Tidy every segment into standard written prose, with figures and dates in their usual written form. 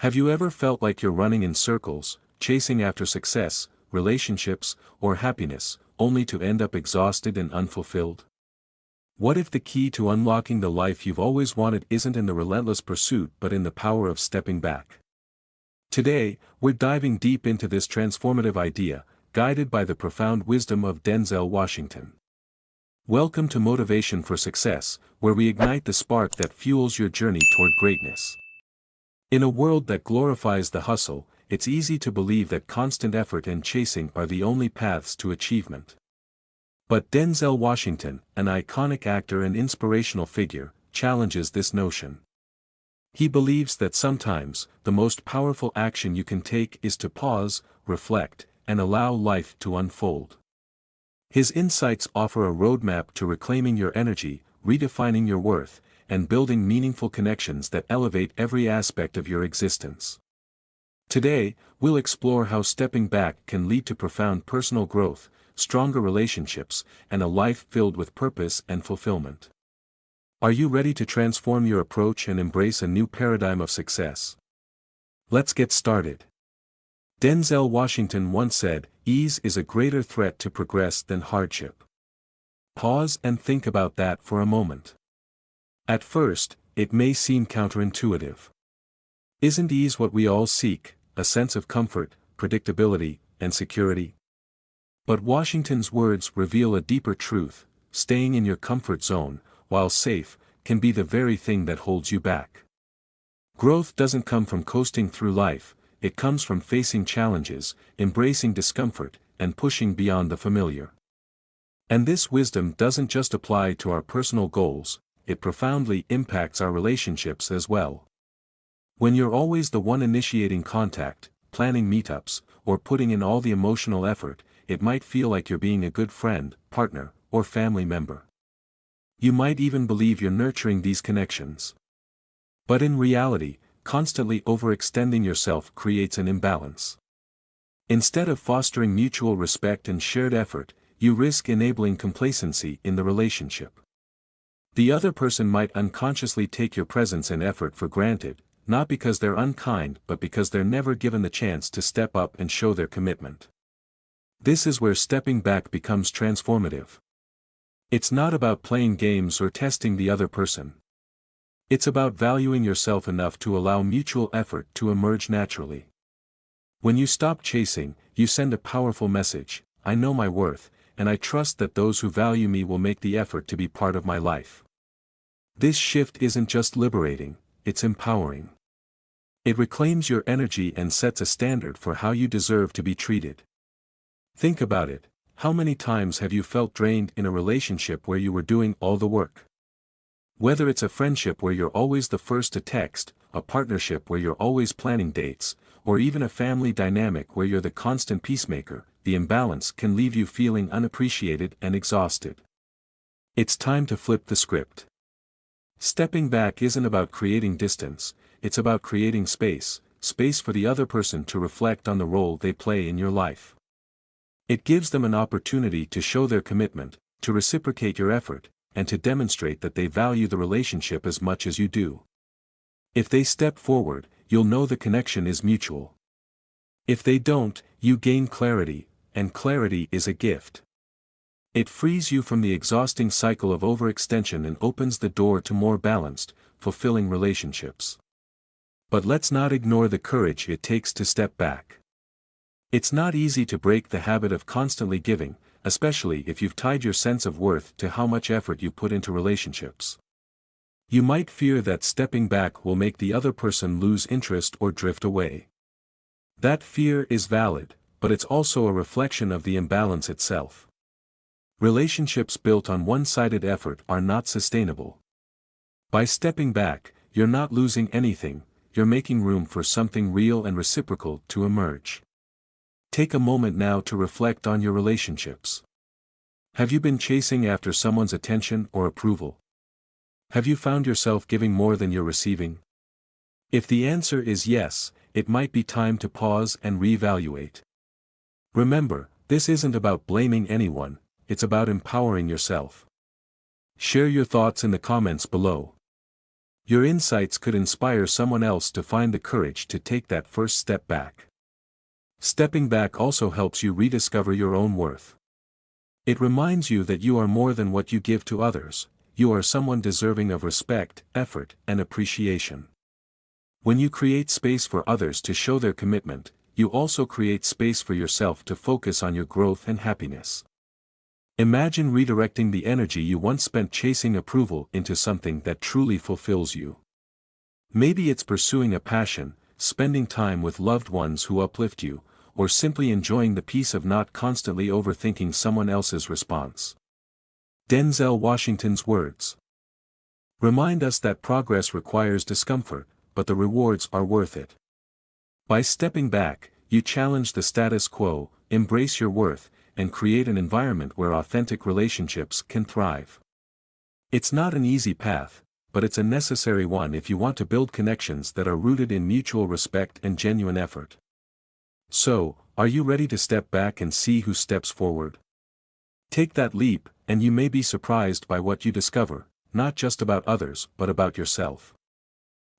Have you ever felt like you're running in circles, chasing after success, relationships, or happiness, only to end up exhausted and unfulfilled? What if the key to unlocking the life you've always wanted isn't in the relentless pursuit but in the power of stepping back? Today, we're diving deep into this transformative idea, guided by the profound wisdom of Denzel Washington. Welcome to Motivation for Success, where we ignite the spark that fuels your journey toward greatness. In a world that glorifies the hustle, it's easy to believe that constant effort and chasing are the only paths to achievement. But Denzel Washington, an iconic actor and inspirational figure, challenges this notion. He believes that sometimes, the most powerful action you can take is to pause, reflect, and allow life to unfold. His insights offer a roadmap to reclaiming your energy, redefining your worth, and building meaningful connections that elevate every aspect of your existence. Today, we'll explore how stepping back can lead to profound personal growth, stronger relationships, and a life filled with purpose and fulfillment. Are you ready to transform your approach and embrace a new paradigm of success? Let's get started. Denzel Washington once said, "Ease is a greater threat to progress than hardship." Pause and think about that for a moment. At first, it may seem counterintuitive. Isn't ease what we all seek, a sense of comfort, predictability, and security? But Washington's words reveal a deeper truth: staying in your comfort zone, while safe, can be the very thing that holds you back. Growth doesn't come from coasting through life, it comes from facing challenges, embracing discomfort, and pushing beyond the familiar. And this wisdom doesn't just apply to our personal goals, it profoundly impacts our relationships as well. When you're always the one initiating contact, planning meetups, or putting in all the emotional effort, it might feel like you're being a good friend, partner, or family member. You might even believe you're nurturing these connections. But in reality, constantly overextending yourself creates an imbalance. Instead of fostering mutual respect and shared effort, you risk enabling complacency in the relationship. The other person might unconsciously take your presence and effort for granted, not because they're unkind but because they're never given the chance to step up and show their commitment. This is where stepping back becomes transformative. It's not about playing games or testing the other person. It's about valuing yourself enough to allow mutual effort to emerge naturally. When you stop chasing, you send a powerful message: I know my worth, and I trust that those who value me will make the effort to be part of my life. This shift isn't just liberating, it's empowering. It reclaims your energy and sets a standard for how you deserve to be treated. Think about it: how many times have you felt drained in a relationship where you were doing all the work? Whether it's a friendship where you're always the first to text, a partnership where you're always planning dates, or even a family dynamic where you're the constant peacemaker, the imbalance can leave you feeling unappreciated and exhausted. It's time to flip the script. Stepping back isn't about creating distance, it's about creating space for the other person to reflect on the role they play in your life. It gives them an opportunity to show their commitment, to reciprocate your effort, and to demonstrate that they value the relationship as much as you do. If they step forward, you'll know the connection is mutual. If they don't, you gain clarity, and clarity is a gift. It frees you from the exhausting cycle of overextension and opens the door to more balanced, fulfilling relationships. But let's not ignore the courage it takes to step back. It's not easy to break the habit of constantly giving, especially if you've tied your sense of worth to how much effort you put into relationships. You might fear that stepping back will make the other person lose interest or drift away. That fear is valid, but it's also a reflection of the imbalance itself. Relationships built on one-sided effort are not sustainable. By stepping back, you're not losing anything, you're making room for something real and reciprocal to emerge. Take a moment now to reflect on your relationships. Have you been chasing after someone's attention or approval? Have you found yourself giving more than you're receiving? If the answer is yes, it might be time to pause and reevaluate. Remember, this isn't about blaming anyone, it's about empowering yourself. Share your thoughts in the comments below. Your insights could inspire someone else to find the courage to take that first step back. Stepping back also helps you rediscover your own worth. It reminds you that you are more than what you give to others, you are someone deserving of respect, effort, and appreciation. When you create space for others to show their commitment, you also create space for yourself to focus on your growth and happiness. Imagine redirecting the energy you once spent chasing approval into something that truly fulfills you. Maybe it's pursuing a passion, spending time with loved ones who uplift you, or simply enjoying the peace of not constantly overthinking someone else's response. Denzel Washington's words remind us that progress requires discomfort, but the rewards are worth it. By stepping back, you challenge the status quo, embrace your worth, and create an environment where authentic relationships can thrive. It's not an easy path, but it's a necessary one if you want to build connections that are rooted in mutual respect and genuine effort. So, are you ready to step back and see who steps forward? Take that leap, and you may be surprised by what you discover, not just about others but about yourself.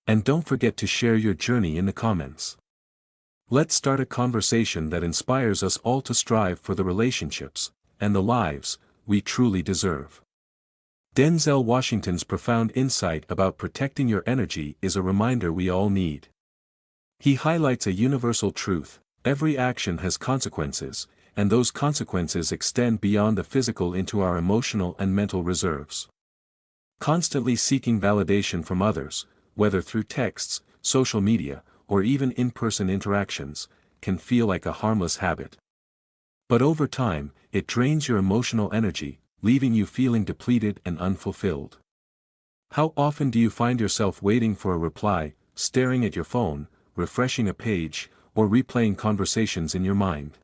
And don't forget to share your journey in the comments. Let's start a conversation that inspires us all to strive for the relationships and the lives we truly deserve. Denzel Washington's profound insight about protecting your energy is a reminder we all need. He highlights a universal truth: every action has consequences, and those consequences extend beyond the physical into our emotional and mental reserves. Constantly seeking validation from others, whether through texts, social media, or even in-person interactions, can feel like a harmless habit. But over time, it drains your emotional energy, leaving you feeling depleted and unfulfilled. How often do you find yourself waiting for a reply, staring at your phone, refreshing a page, or replaying conversations in your mind?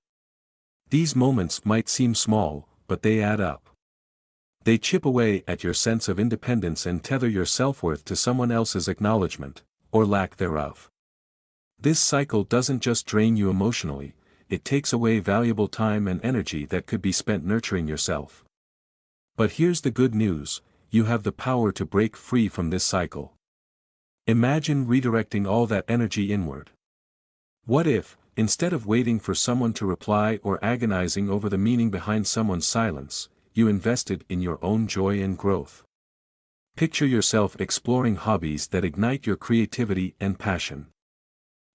These moments might seem small, but they add up. They chip away at your sense of independence and tether your self-worth to someone else's acknowledgement, or lack thereof. This cycle doesn't just drain you emotionally, it takes away valuable time and energy that could be spent nurturing yourself. But here's the good news: you have the power to break free from this cycle. Imagine redirecting all that energy inward. What if, instead of waiting for someone to reply or agonizing over the meaning behind someone's silence, you invested in your own joy and growth? Picture yourself exploring hobbies that ignite your creativity and passion.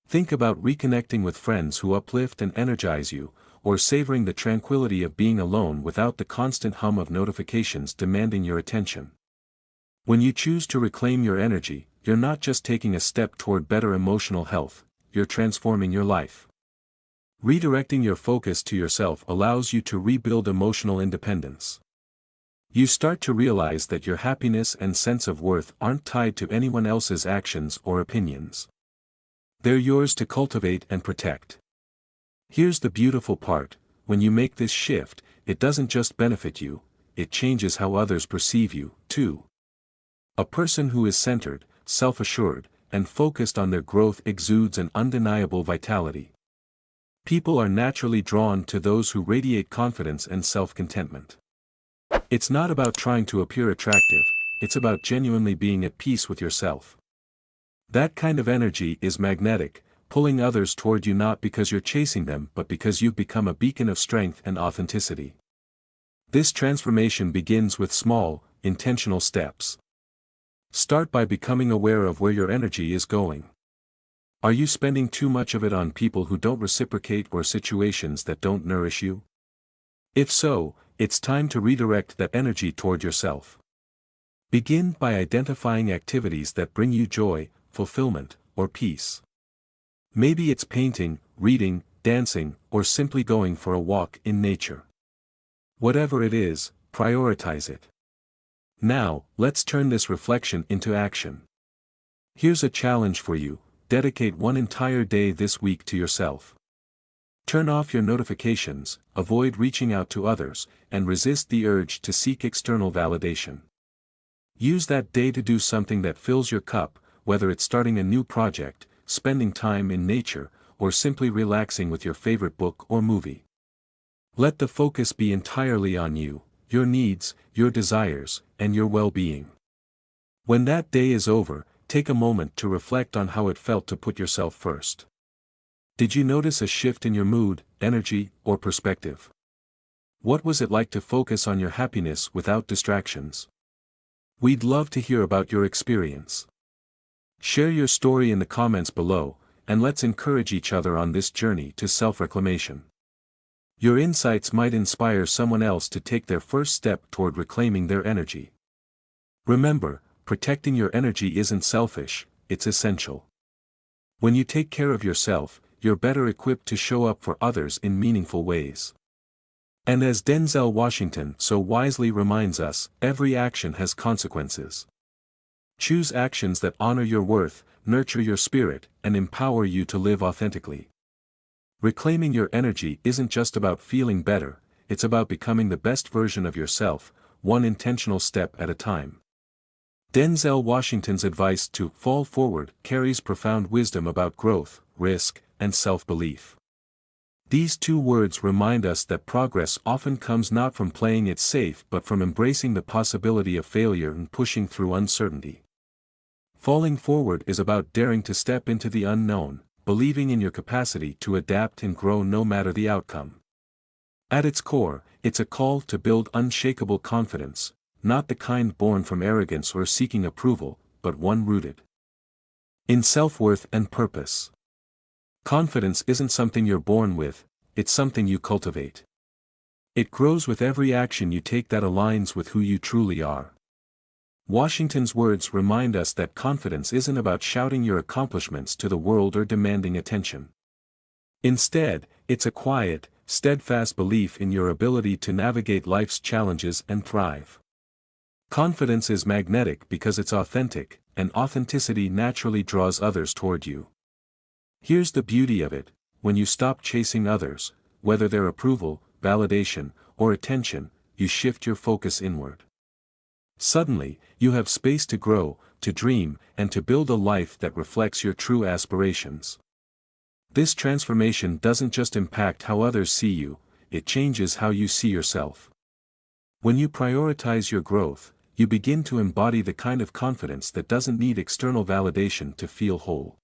Think about reconnecting with friends who uplift and energize you, or savoring the tranquility of being alone without the constant hum of notifications demanding your attention. When you choose to reclaim your energy, you're not just taking a step toward better emotional health, you're transforming your life. Redirecting your focus to yourself allows you to rebuild emotional independence. You start to realize that your happiness and sense of worth aren't tied to anyone else's actions or opinions. They're yours to cultivate and protect. Here's the beautiful part: when you make this shift, it doesn't just benefit you, it changes how others perceive you, too. A person who is centered, self-assured, and focused on their growth exudes an undeniable vitality. People are naturally drawn to those who radiate confidence and self-contentment. It's not about trying to appear attractive, it's about genuinely being at peace with yourself. That kind of energy is magnetic, pulling others toward you not because you're chasing them but because you've become a beacon of strength and authenticity. This transformation begins with small, intentional steps. Start by becoming aware of where your energy is going. Are you spending too much of it on people who don't reciprocate or situations that don't nourish you? If so, it's time to redirect that energy toward yourself. Begin by identifying activities that bring you joy, fulfillment, or peace. Maybe it's painting, reading, dancing, or simply going for a walk in nature. Whatever it is, prioritize it. Now, let's turn this reflection into action. Here's a challenge for you: dedicate one entire day this week to yourself. Turn off your notifications, avoid reaching out to others, and resist the urge to seek external validation. Use that day to do something that fills your cup, whether it's starting a new project, spending time in nature, or simply relaxing with your favorite book or movie. Let the focus be entirely on you, your needs, your desires, and your well-being. When that day is over, take a moment to reflect on how it felt to put yourself first. Did you notice a shift in your mood, energy, or perspective? What was it like to focus on your happiness without distractions? We'd love to hear about your experience. Share your story in the comments below, and let's encourage each other on this journey to self-reclamation. Your insights might inspire someone else to take their first step toward reclaiming their energy. Remember, protecting your energy isn't selfish, it's essential. When you take care of yourself, you're better equipped to show up for others in meaningful ways. And as Denzel Washington so wisely reminds us, every action has consequences. Choose actions that honor your worth, nurture your spirit, and empower you to live authentically. Reclaiming your energy isn't just about feeling better, it's about becoming the best version of yourself, one intentional step at a time. Denzel Washington's advice to fall forward carries profound wisdom about growth, risk, and self-belief. These two words remind us that progress often comes not from playing it safe but from embracing the possibility of failure and pushing through uncertainty. Falling forward is about daring to step into the unknown, believing in your capacity to adapt and grow no matter the outcome. At its core, it's a call to build unshakable confidence, not the kind born from arrogance or seeking approval, but one rooted in self-worth and purpose. Confidence isn't something you're born with, it's something you cultivate. It grows with every action you take that aligns with who you truly are. Washington's words remind us that confidence isn't about shouting your accomplishments to the world or demanding attention. Instead, it's a quiet, steadfast belief in your ability to navigate life's challenges and thrive. Confidence is magnetic because it's authentic, and authenticity naturally draws others toward you. Here's the beauty of it: when you stop chasing others, whether their approval, validation, or attention, you shift your focus inward. Suddenly, you have space to grow, to dream, and to build a life that reflects your true aspirations. This transformation doesn't just impact how others see you, it changes how you see yourself. When you prioritize your growth, you begin to embody the kind of confidence that doesn't need external validation to feel whole.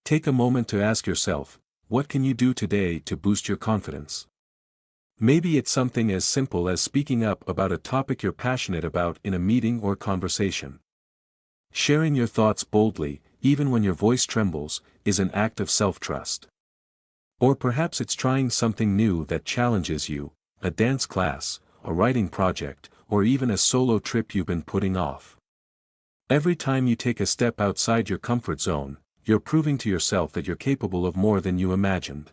Take a moment to ask yourself, what can you do today to boost your confidence? Maybe it's something as simple as speaking up about a topic you're passionate about in a meeting or conversation. Sharing your thoughts boldly, even when your voice trembles, is an act of self-trust. Or perhaps it's trying something new that challenges you, a dance class, a writing project, or even a solo trip you've been putting off. Every time you take a step outside your comfort zone, you're proving to yourself that you're capable of more than you imagined.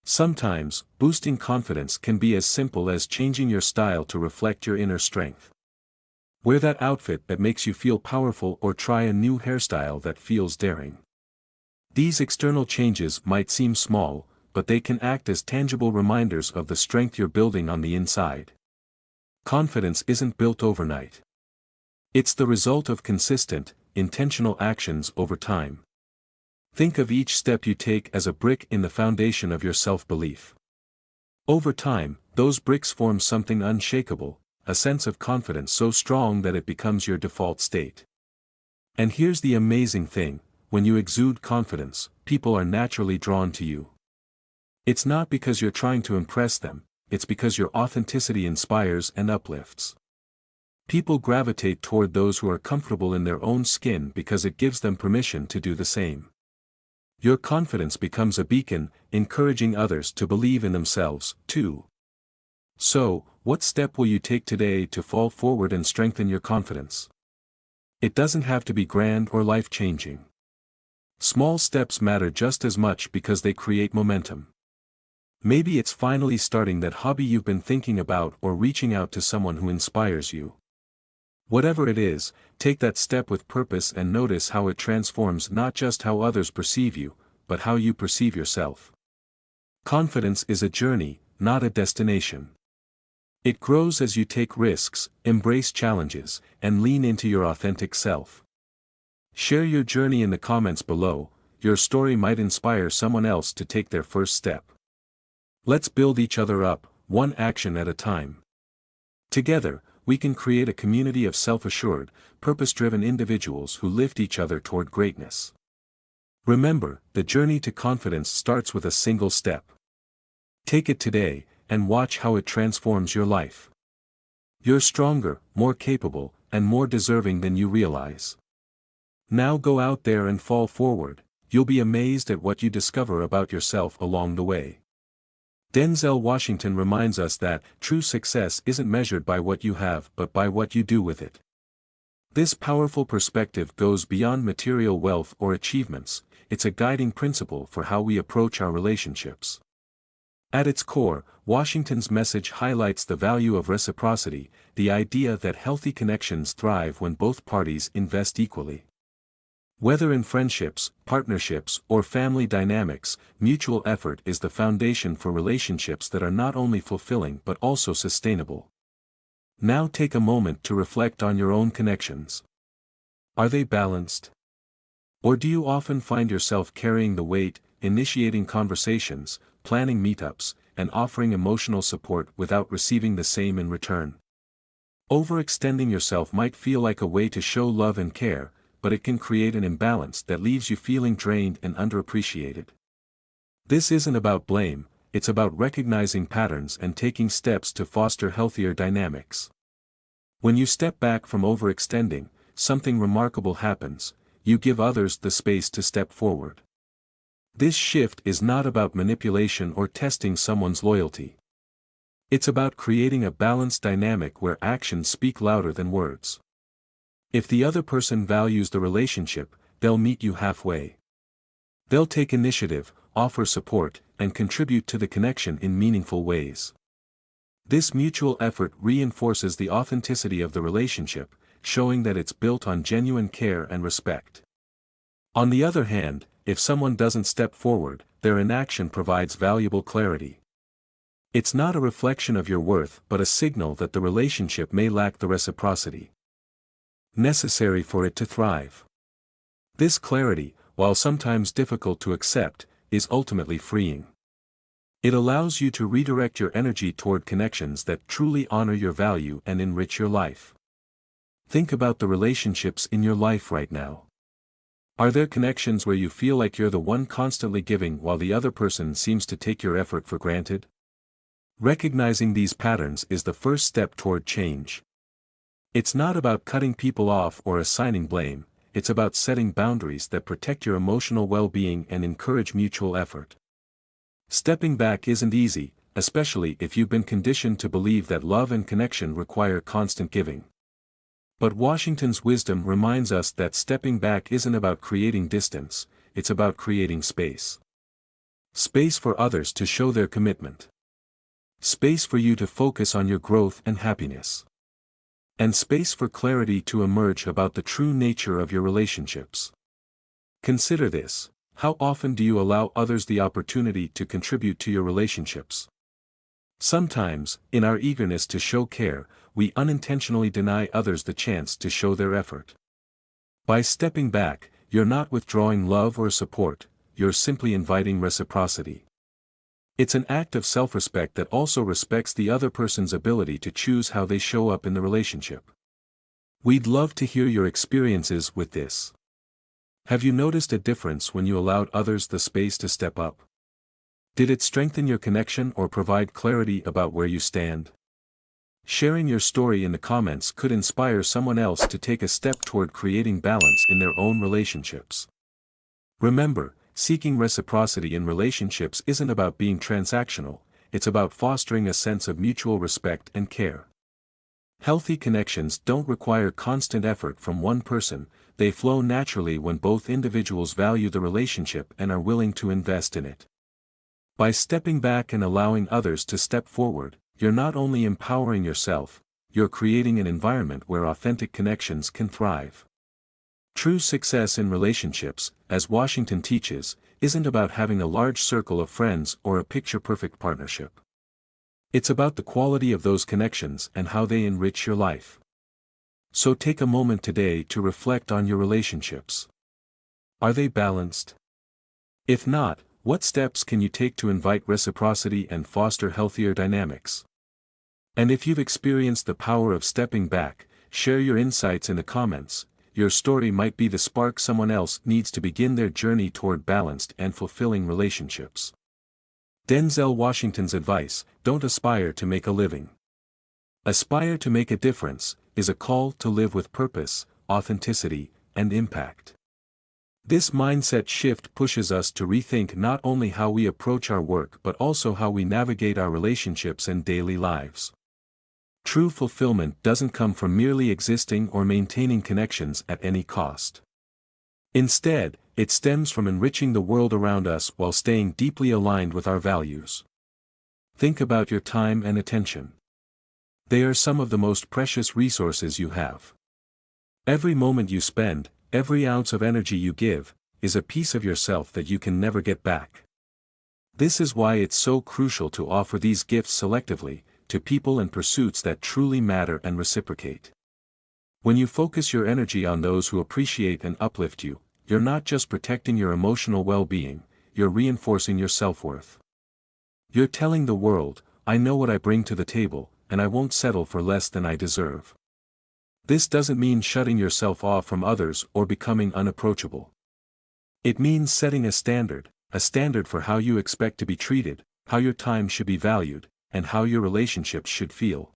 Sometimes, boosting confidence can be as simple as changing your style to reflect your inner strength. Wear that outfit that makes you feel powerful or try a new hairstyle that feels daring. These external changes might seem small, but they can act as tangible reminders of the strength you're building on the inside. Confidence isn't built overnight. It's the result of consistent, intentional actions over time. Think of each step you take as a brick in the foundation of your self-belief. Over time, those bricks form something unshakable, a sense of confidence so strong that it becomes your default state. And here's the amazing thing: when you exude confidence, people are naturally drawn to you. It's not because you're trying to impress them, it's because your authenticity inspires and uplifts. People gravitate toward those who are comfortable in their own skin because it gives them permission to do the same. Your confidence becomes a beacon, encouraging others to believe in themselves, too. So, what step will you take today to fall forward and strengthen your confidence? It doesn't have to be grand or life-changing. Small steps matter just as much because they create momentum. Maybe it's finally starting that hobby you've been thinking about or reaching out to someone who inspires you. Whatever it is, take that step with purpose and notice how it transforms not just how others perceive you, but how you perceive yourself. Confidence is a journey, not a destination. It grows as you take risks, embrace challenges, and lean into your authentic self. Share your journey in the comments below. Your story might inspire someone else to take their first step. Let's build each other up, one action at a time. Together, we can create a community of self-assured, purpose-driven individuals who lift each other toward greatness. Remember, the journey to confidence starts with a single step. Take it today, and watch how it transforms your life. You're stronger, more capable, and more deserving than you realize. Now go out there and fall forward. You'll be amazed at what you discover about yourself along the way. Denzel Washington reminds us that true success isn't measured by what you have but by what you do with it. This powerful perspective goes beyond material wealth or achievements. It's a guiding principle for how we approach our relationships. At its core, Washington's message highlights the value of reciprocity, the idea that healthy connections thrive when both parties invest equally. Whether in friendships, partnerships, or family dynamics, mutual effort is the foundation for relationships that are not only fulfilling but also sustainable. Now take a moment to reflect on your own connections. Are they balanced? Or do you often find yourself carrying the weight, initiating conversations, planning meetups, and offering emotional support without receiving the same in return? Overextending yourself might feel like a way to show love and care, but it can create an imbalance that leaves you feeling drained and underappreciated. This isn't about blame, it's about recognizing patterns and taking steps to foster healthier dynamics. When you step back from overextending, something remarkable happens. You give others the space to step forward. This shift is not about manipulation or testing someone's loyalty. It's about creating a balanced dynamic where actions speak louder than words. If the other person values the relationship, they'll meet you halfway. They'll take initiative, offer support, and contribute to the connection in meaningful ways. This mutual effort reinforces the authenticity of the relationship, showing that it's built on genuine care and respect. On the other hand, if someone doesn't step forward, their inaction provides valuable clarity. It's not a reflection of your worth but a signal that the relationship may lack the reciprocity necessary for it to thrive. This clarity, while sometimes difficult to accept, is ultimately freeing. It allows you to redirect your energy toward connections that truly honor your value and enrich your life. Think about the relationships in your life right now. Are there connections where you feel like you're the one constantly giving while the other person seems to take your effort for granted? Recognizing these patterns is the first step toward change. It's not about cutting people off or assigning blame, it's about setting boundaries that protect your emotional well-being and encourage mutual effort. Stepping back isn't easy, especially if you've been conditioned to believe that love and connection require constant giving. But Washington's wisdom reminds us that stepping back isn't about creating distance, it's about creating space. Space for others to show their commitment. Space for you to focus on your growth and happiness. And space for clarity to emerge about the true nature of your relationships. Consider this: how often do you allow others the opportunity to contribute to your relationships? Sometimes, in our eagerness to show care, we unintentionally deny others the chance to show their effort. By stepping back, you're not withdrawing love or support, you're simply inviting reciprocity. It's an act of self-respect that also respects the other person's ability to choose how they show up in the relationship. We'd love to hear your experiences with this. Have you noticed a difference when you allowed others the space to step up? Did it strengthen your connection or provide clarity about where you stand? Sharing your story in the comments could inspire someone else to take a step toward creating balance in their own relationships. Remember, seeking reciprocity in relationships isn't about being transactional, it's about fostering a sense of mutual respect and care. Healthy connections don't require constant effort from one person, they flow naturally when both individuals value the relationship and are willing to invest in it. By stepping back and allowing others to step forward, you're not only empowering yourself, you're creating an environment where authentic connections can thrive. True success in relationships, as Washington teaches, isn't about having a large circle of friends or a picture-perfect partnership. It's about the quality of those connections and how they enrich your life. So take a moment today to reflect on your relationships. Are they balanced? If not, what steps can you take to invite reciprocity and foster healthier dynamics? And if you've experienced the power of stepping back, share your insights in the comments. Your story might be the spark someone else needs to begin their journey toward balanced and fulfilling relationships. Denzel Washington's advice: don't aspire to make a living. Aspire to make a difference, is a call to live with purpose, authenticity, and impact. This mindset shift pushes us to rethink not only how we approach our work but also how we navigate our relationships and daily lives. True fulfillment doesn't come from merely existing or maintaining connections at any cost. Instead, it stems from enriching the world around us while staying deeply aligned with our values. Think about your time and attention. They are some of the most precious resources you have. Every moment you spend, every ounce of energy you give, is a piece of yourself that you can never get back. This is why it's so crucial to offer these gifts selectively, to people and pursuits that truly matter and reciprocate. When you focus your energy on those who appreciate and uplift you, you're not just protecting your emotional well-being, you're reinforcing your self-worth. You're telling the world, I know what I bring to the table, and I won't settle for less than I deserve. This doesn't mean shutting yourself off from others or becoming unapproachable. It means setting a standard for how you expect to be treated, how your time should be valued, and how your relationships should feel.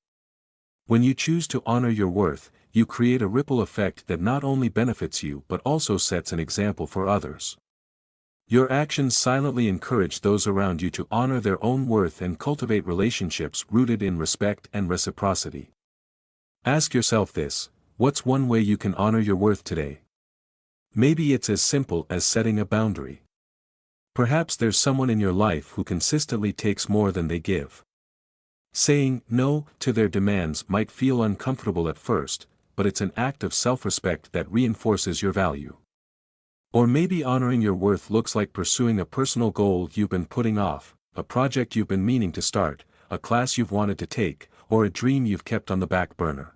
When you choose to honor your worth, you create a ripple effect that not only benefits you but also sets an example for others. Your actions silently encourage those around you to honor their own worth and cultivate relationships rooted in respect and reciprocity. Ask yourself this: what's one way you can honor your worth today? Maybe it's as simple as setting a boundary. Perhaps there's someone in your life who consistently takes more than they give. Saying no to their demands might feel uncomfortable at first, but it's an act of self-respect that reinforces your value. Or maybe honoring your worth looks like pursuing a personal goal you've been putting off, a project you've been meaning to start, a class you've wanted to take, or a dream you've kept on the back burner.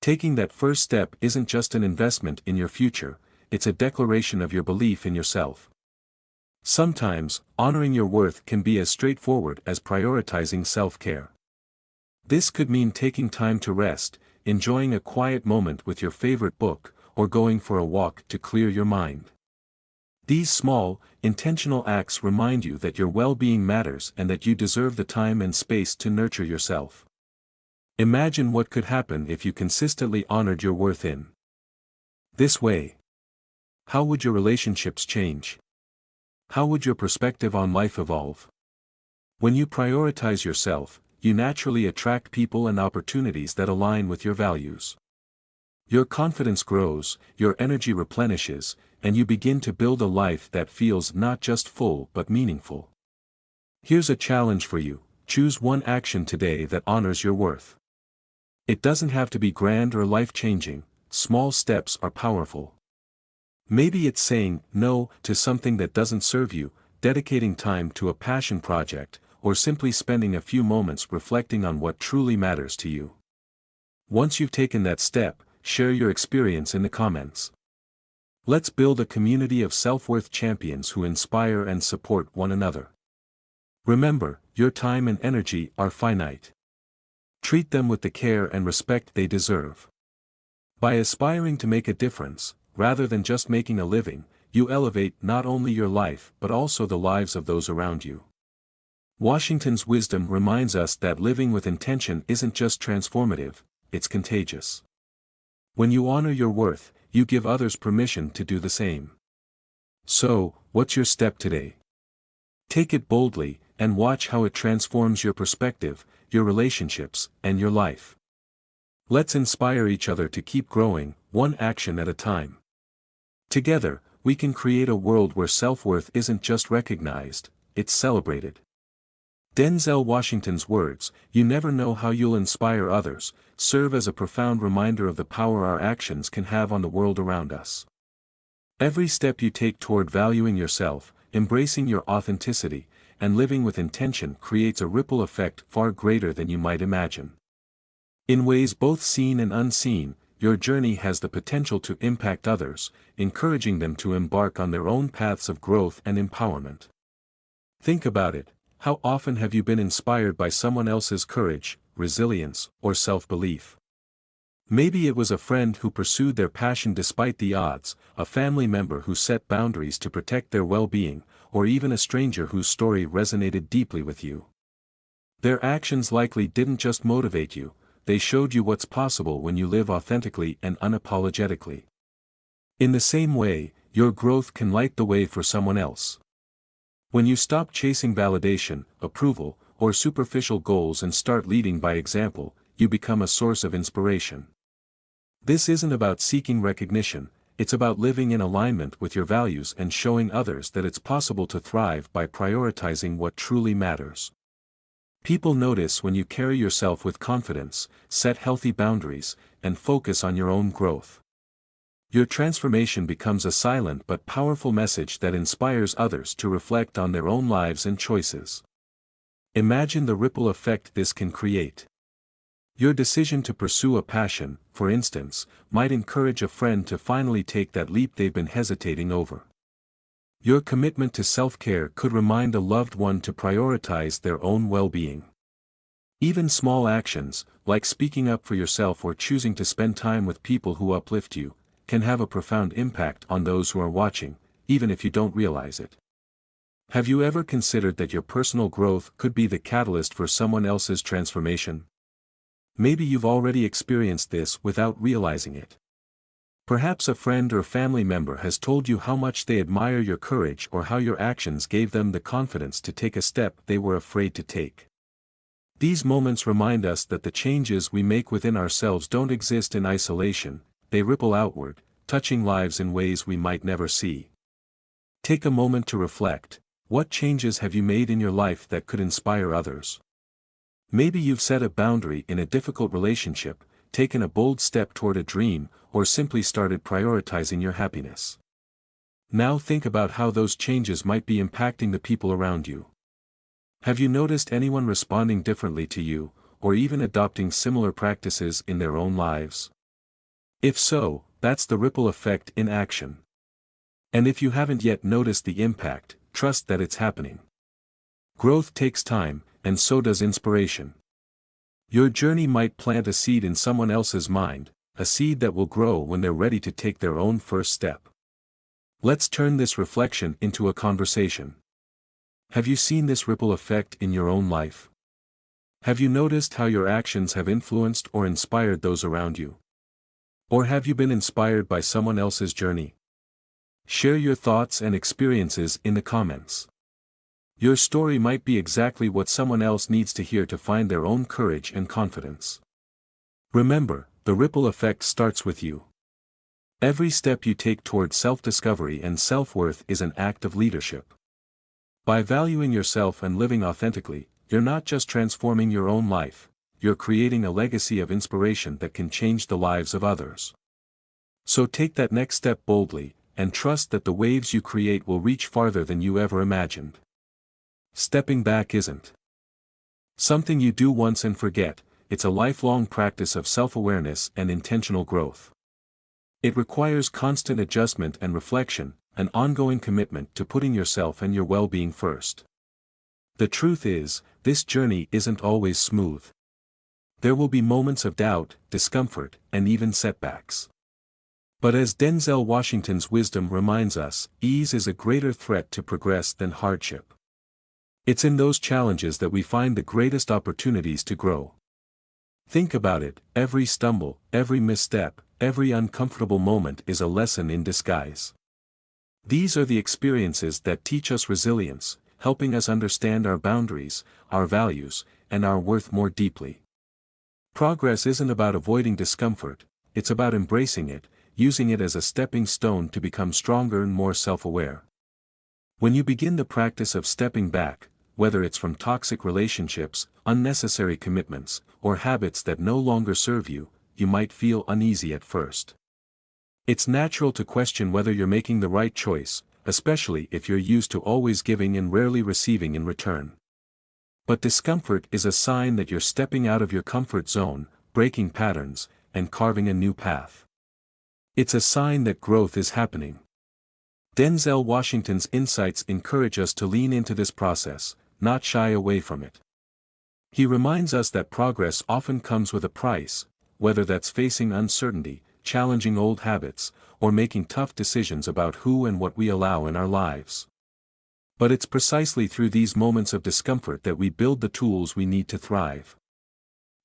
Taking that first step isn't just an investment in your future, it's a declaration of your belief in yourself. Sometimes, honoring your worth can be as straightforward as prioritizing self-care. This could mean taking time to rest, enjoying a quiet moment with your favorite book, or going for a walk to clear your mind. These small, intentional acts remind you that your well-being matters and that you deserve the time and space to nurture yourself. Imagine what could happen if you consistently honored your worth in this way. How would your relationships change? How would your perspective on life evolve? When you prioritize yourself, you naturally attract people and opportunities that align with your values. Your confidence grows, your energy replenishes, and you begin to build a life that feels not just full but meaningful. Here's a challenge for you: choose one action today that honors your worth. It doesn't have to be grand or life-changing, small steps are powerful. Maybe it's saying no to something that doesn't serve you, dedicating time to a passion project, or simply spending a few moments reflecting on what truly matters to you. Once you've taken that step, share your experience in the comments. Let's build a community of self-worth champions who inspire and support one another. Remember, your time and energy are finite. Treat them with the care and respect they deserve. By aspiring to make a difference, rather than just making a living, you elevate not only your life but also the lives of those around you. Washington's wisdom reminds us that living with intention isn't just transformative, it's contagious. When you honor your worth, you give others permission to do the same. So, what's your step today? Take it boldly, and watch how it transforms your perspective, your relationships, and your life. Let's inspire each other to keep growing, one action at a time. Together, we can create a world where self-worth isn't just recognized, it's celebrated. Denzel Washington's words, "You never know how you'll inspire others," serve as a profound reminder of the power our actions can have on the world around us. Every step you take toward valuing yourself, embracing your authenticity, and living with intention creates a ripple effect far greater than you might imagine. In ways both seen and unseen, your journey has the potential to impact others, encouraging them to embark on their own paths of growth and empowerment. Think about it: how often have you been inspired by someone else's courage, resilience, or self-belief. Maybe it was a friend who pursued their passion despite the odds, a family member who set boundaries to protect their well-being, or even a stranger whose story resonated deeply with you. Their actions likely didn't just motivate you, they showed you what's possible when you live authentically and unapologetically. In the same way, your growth can light the way for someone else. When you stop chasing validation, approval, or superficial goals and start leading by example, you become a source of inspiration. This isn't about seeking recognition, it's about living in alignment with your values and showing others that it's possible to thrive by prioritizing what truly matters. People notice when you carry yourself with confidence, set healthy boundaries, and focus on your own growth. Your transformation becomes a silent but powerful message that inspires others to reflect on their own lives and choices. Imagine the ripple effect this can create. Your decision to pursue a passion, for instance, might encourage a friend to finally take that leap they've been hesitating over. Your commitment to self-care could remind a loved one to prioritize their own well-being. Even small actions, like speaking up for yourself or choosing to spend time with people who uplift you, can have a profound impact on those who are watching, even if you don't realize it. Have you ever considered that your personal growth could be the catalyst for someone else's transformation? Maybe you've already experienced this without realizing it. Perhaps a friend or family member has told you how much they admire your courage or how your actions gave them the confidence to take a step they were afraid to take. These moments remind us that the changes we make within ourselves don't exist in isolation, they ripple outward, touching lives in ways we might never see. Take a moment to reflect. What changes have you made in your life that could inspire others? Maybe you've set a boundary in a difficult relationship, taken a bold step toward a dream, or simply started prioritizing your happiness. Now think about how those changes might be impacting the people around you. Have you noticed anyone responding differently to you, or even adopting similar practices in their own lives? If so, that's the ripple effect in action. And if you haven't yet noticed the impact, trust that it's happening. Growth takes time, and so does inspiration. Your journey might plant a seed in someone else's mind, a seed that will grow when they're ready to take their own first step. Let's turn this reflection into a conversation. Have you seen this ripple effect in your own life? Have you noticed how your actions have influenced or inspired those around you? Or have you been inspired by someone else's journey? Share your thoughts and experiences in the comments. Your story might be exactly what someone else needs to hear to find their own courage and confidence. Remember, the ripple effect starts with you. Every step you take toward self-discovery and self-worth is an act of leadership. By valuing yourself and living authentically, you're not just transforming your own life, you're creating a legacy of inspiration that can change the lives of others. So take that next step boldly, and trust that the waves you create will reach farther than you ever imagined. Stepping back isn't something you do once and forget, it's a lifelong practice of self-awareness and intentional growth. It requires constant adjustment and reflection, an ongoing commitment to putting yourself and your well-being first. The truth is, this journey isn't always smooth. There will be moments of doubt, discomfort, and even setbacks. But as Denzel Washington's wisdom reminds us, ease is a greater threat to progress than hardship. It's in those challenges that we find the greatest opportunities to grow. Think about it, every stumble, every misstep, every uncomfortable moment is a lesson in disguise. These are the experiences that teach us resilience, helping us understand our boundaries, our values, and our worth more deeply. Progress isn't about avoiding discomfort, it's about embracing it, using it as a stepping stone to become stronger and more self-aware. When you begin the practice of stepping back, whether it's from toxic relationships, unnecessary commitments, or habits that no longer serve you, you might feel uneasy at first. It's natural to question whether you're making the right choice, especially if you're used to always giving and rarely receiving in return. But discomfort is a sign that you're stepping out of your comfort zone, breaking patterns, and carving a new path. It's a sign that growth is happening. Denzel Washington's insights encourage us to lean into this process, not shy away from it. He reminds us that progress often comes with a price, whether that's facing uncertainty, challenging old habits, or making tough decisions about who and what we allow in our lives. But it's precisely through these moments of discomfort that we build the tools we need to thrive.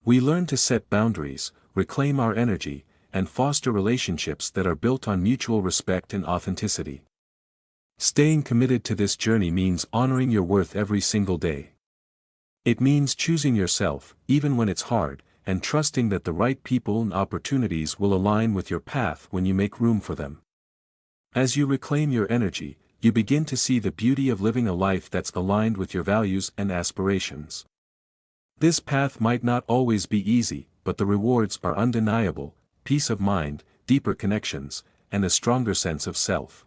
We learn to set boundaries, reclaim our energy, and foster relationships that are built on mutual respect and authenticity. Staying committed to this journey means honoring your worth every single day. It means choosing yourself, even when it's hard, and trusting that the right people and opportunities will align with your path when you make room for them. As you reclaim your energy, you begin to see the beauty of living a life that's aligned with your values and aspirations. This path might not always be easy, but the rewards are undeniable: peace of mind, deeper connections, and a stronger sense of self.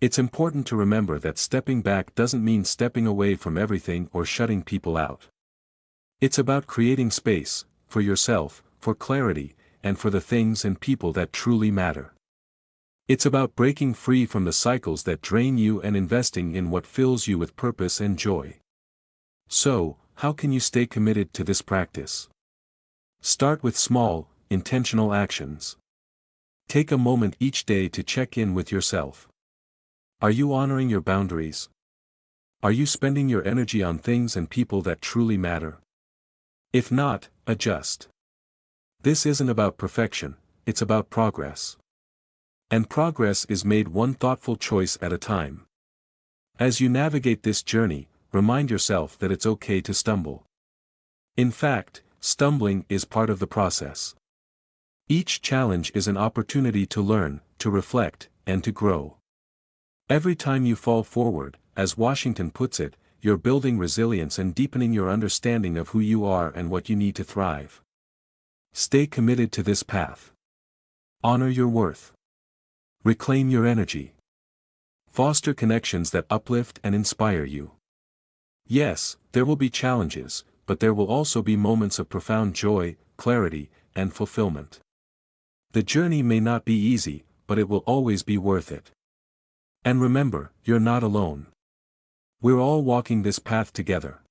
It's important to remember that stepping back doesn't mean stepping away from everything or shutting people out. It's about creating space, for yourself, for clarity, and for the things and people that truly matter. It's about breaking free from the cycles that drain you and investing in what fills you with purpose and joy. So, how can you stay committed to this practice? Start with small, intentional actions. Take a moment each day to check in with yourself. Are you honoring your boundaries? Are you spending your energy on things and people that truly matter? If not, adjust. This isn't about perfection, it's about progress. And progress is made one thoughtful choice at a time. As you navigate this journey, remind yourself that it's okay to stumble. In fact, stumbling is part of the process. Each challenge is an opportunity to learn, to reflect, and to grow. Every time you fall forward, as Washington puts it, you're building resilience and deepening your understanding of who you are and what you need to thrive. Stay committed to this path. Honor your worth. Reclaim your energy. Foster connections that uplift and inspire you. Yes, there will be challenges, but there will also be moments of profound joy, clarity, and fulfillment. The journey may not be easy, but it will always be worth it. And remember, you're not alone. We're all walking this path together.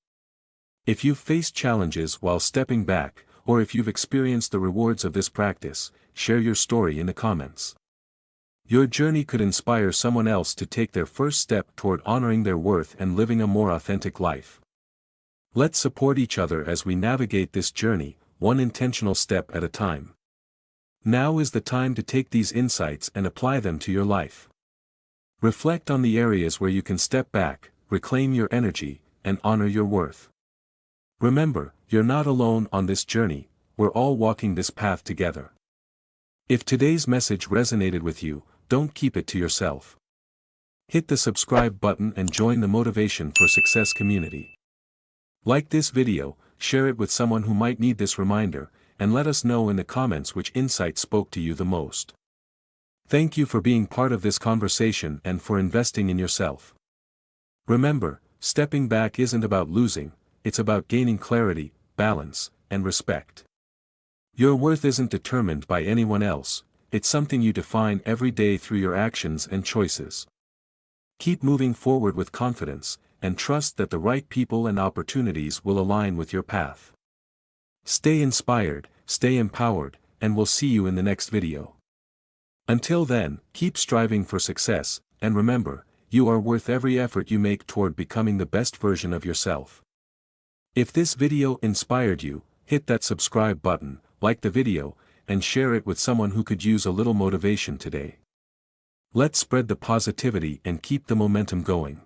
If you've faced challenges while stepping back, or if you've experienced the rewards of this practice, share your story in the comments. Your journey could inspire someone else to take their first step toward honoring their worth and living a more authentic life. Let's support each other as we navigate this journey, one intentional step at a time. Now is the time to take these insights and apply them to your life. Reflect on the areas where you can step back, reclaim your energy, and honor your worth. Remember, you're not alone on this journey, we're all walking this path together. If today's message resonated with you, don't keep it to yourself. Hit the subscribe button and join the Motivation for Success community. Like this video, share it with someone who might need this reminder, and let us know in the comments which insight spoke to you the most. Thank you for being part of this conversation and for investing in yourself. Remember, stepping back isn't about losing, it's about gaining clarity, balance, and respect. Your worth isn't determined by anyone else, it's something you define every day through your actions and choices. Keep moving forward with confidence, and trust that the right people and opportunities will align with your path. Stay inspired, stay empowered, and we'll see you in the next video. Until then, keep striving for success, and remember, you are worth every effort you make toward becoming the best version of yourself. If this video inspired you, hit that subscribe button, like the video, and share it with someone who could use a little motivation today. Let's spread the positivity and keep the momentum going.